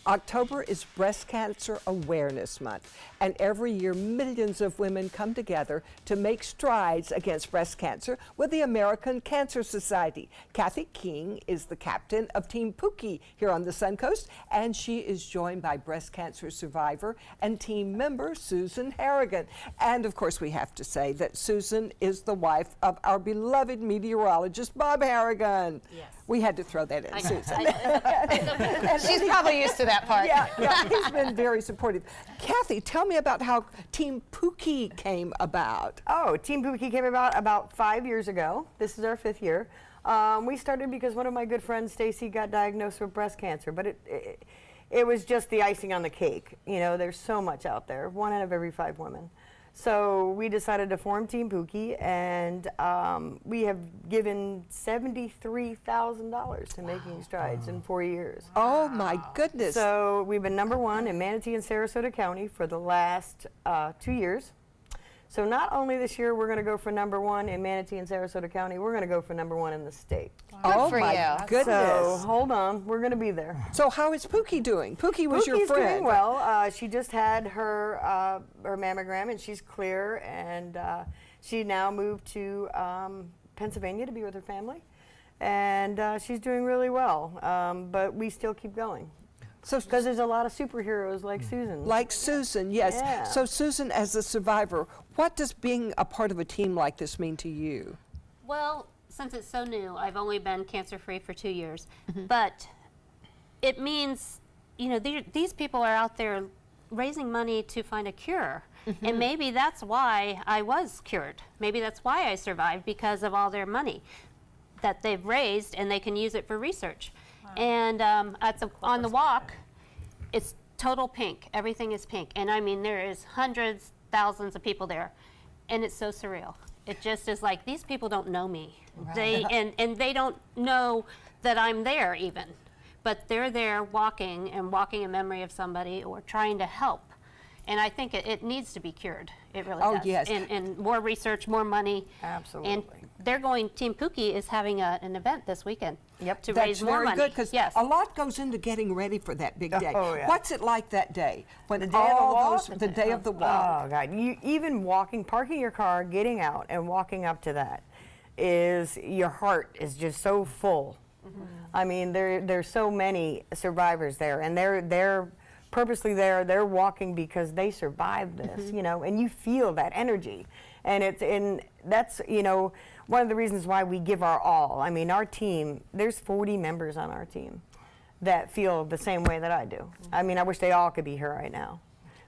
October is Breast Cancer Awareness Month, and every year millions of women come together to make strides against breast cancer with the American Cancer Society. Kathy King is the captain of Team Pookie here on the Suncoast, and she is joined by breast cancer survivor and team member Susan Harrigan. And of course, we have to say that Susan is the wife of our beloved meteorologist, Bob Harrigan. Yes. We had to throw that in, Susan. She's probably used to that part. Yeah, he's been very supportive. Kathy, tell me about how Team Pookie came about. Oh, Team Pookie came about 5 years ago. This is our 5th year. We started because one of my good friends, Stacy, got diagnosed with breast cancer, but it was just the icing on the cake. You know, there's so much out there, 1 out of every 5 women. So we decided to form Team Pookie, and we have given $73,000 to Making Strides in 4 years. Oh my goodness. So we've been #1 in Manatee and Sarasota County for the last 2 years. So not only this year we're going to go for #1 in Manatee and Sarasota County, we're going to go for #1 in the state. Oh for my you. goodness. So hold on, we're going to be there. So how is Pookie doing? Pookie was your Pookie's friend. doing well. She just had her mammogram and she's clear, and she now moved to Pennsylvania to be with her family, and she's doing really well. But we still keep going. So, Because there's a lot of superheroes like Susan. like Susan, yes. Yeah. So Susan, as a survivor, what does being a part of a team like this mean to you? Well, since it's so new, I've only been cancer-free for 2 years, but it means, you know, these people are out there raising money to find a cure, and maybe that's why I was cured. Maybe that's why I survived, because of all their money that they've raised, and they can use it for research. And on the walk, it's total pink. Everything is pink, and I mean there is hundreds, thousands of people there, and it's so surreal. It just is like, these people don't know me. Right. And they don't know that I'm there even, but they're there walking in memory of somebody or trying to help. And I think it needs to be cured. It really does. Yes. And more research, more money. Absolutely. And they're going, Team Pookie is having an event this weekend. Yep. To That's raise more very money. good, because yes. a lot goes into getting ready for that big day. Oh, yeah. What's it like that day? When The day of the walk? the day of the walk. Oh God! Even walking, parking your car, getting out, and walking up to that, your heart is just so full. I mean, there's so many survivors there, and they're purposely there. They're walking because they survived this, you know, and you feel that energy, and that's, you know, one of the reasons why we give our all. I mean, our team, there's 40 members on our team that feel the same way that I do. I mean, I wish they all could be here right now.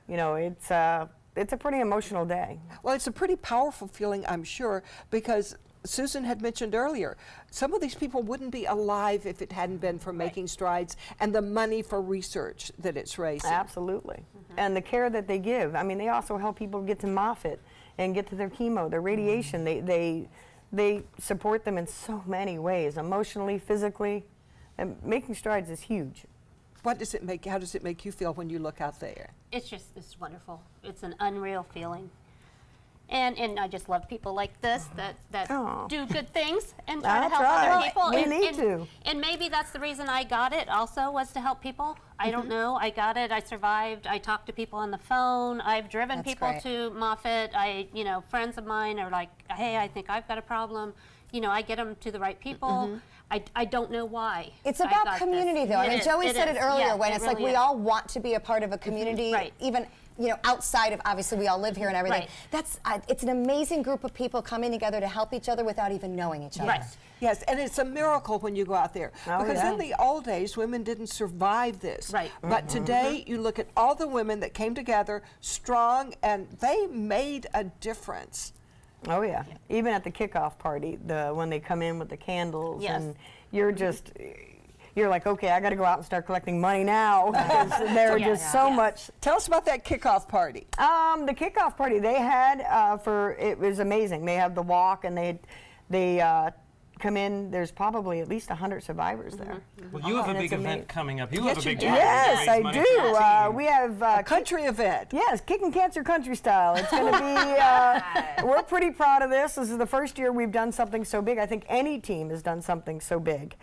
You know, it's a pretty emotional day. Well, it's a pretty powerful feeling, I'm sure, because Susan had mentioned earlier, some of these people wouldn't be alive if it hadn't been for Making Strides and the money for research that it's raising. Absolutely. And the care that they give. I mean, they also help people get to Moffitt and get to their chemo, their radiation. They support them in so many ways, emotionally, physically. And Making Strides is huge. How does it make you feel when you look out there? It's wonderful. It's an unreal feeling. And I just love people like this that do good things and try to That's help right. other people. We and, need and, to. And maybe that's the reason I got it also, was to help people. I don't know. I got it. I survived. I talked to people on the phone. I've driven That's people great. to Moffitt. Friends of mine are like, hey, I think I've got a problem. You know, I get them to the right people. I don't know why. It's I about got community, this. though. I It mean, is. Joey said it is. earlier Yeah, when it it's like really we is. all want to be a part of a community, Right. even, you know, outside of, obviously we all live here and everything. Right. It's an amazing group of people coming together to help each other without even knowing each other. Right. Yes, and it's a miracle when you go out there. Oh, because yeah. in the old days, women didn't survive this. Right. But today, you look at all the women that came together, strong, and they made a difference. Oh yeah. Even at the kickoff party, when they come in with the candles, Yes. and you're like, okay, I got to go out and start collecting money now, because there are just so much. Tell us about that kickoff party. The kickoff party they had it was amazing. They had the walk, and they come in, there's probably at least 100 survivors there. Well, you have a And big it's event amazing. coming up. You Yes, have a you big do. event. Yes, I Raise money for your do. team. We have Country event. Yes, Kicking Cancer Country Style. It's going to be, we're pretty proud of this. This is the first year we've done something so big. I think any team has done something so big.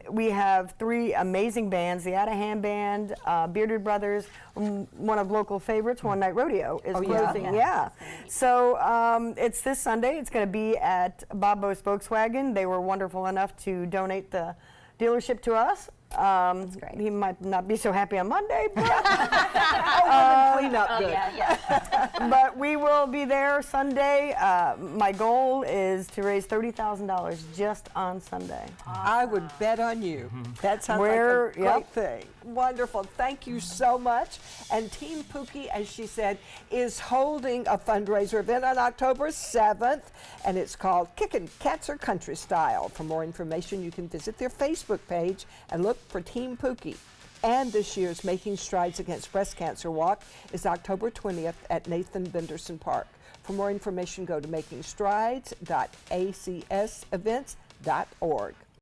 We have 3 amazing bands, the Adahan Band, Bearded Brothers, one of local favorites, One Night Rodeo is closing. Yeah. So it's this Sunday. It's going to be at Bob Bo's Volkswagen. They were wonderful enough to donate the dealership to us. great. He might not be so happy on Monday, but Clean up good. but we will be there Sunday. My goal is to raise $30,000 just on Sunday. I would bet on you. That sounds We're- like a great yep. thing. Wonderful. Thank you so much. And Team Pookie, as she said, is holding a fundraiser event on October 7th, and it's called Kickin' Cancer Country Style. For more information, you can visit their Facebook page and look for Team Pookie. And this year's Making Strides Against Breast Cancer Walk is October 20th at Nathan Benderson Park. For more information, go to makingstrides.acsevents.org.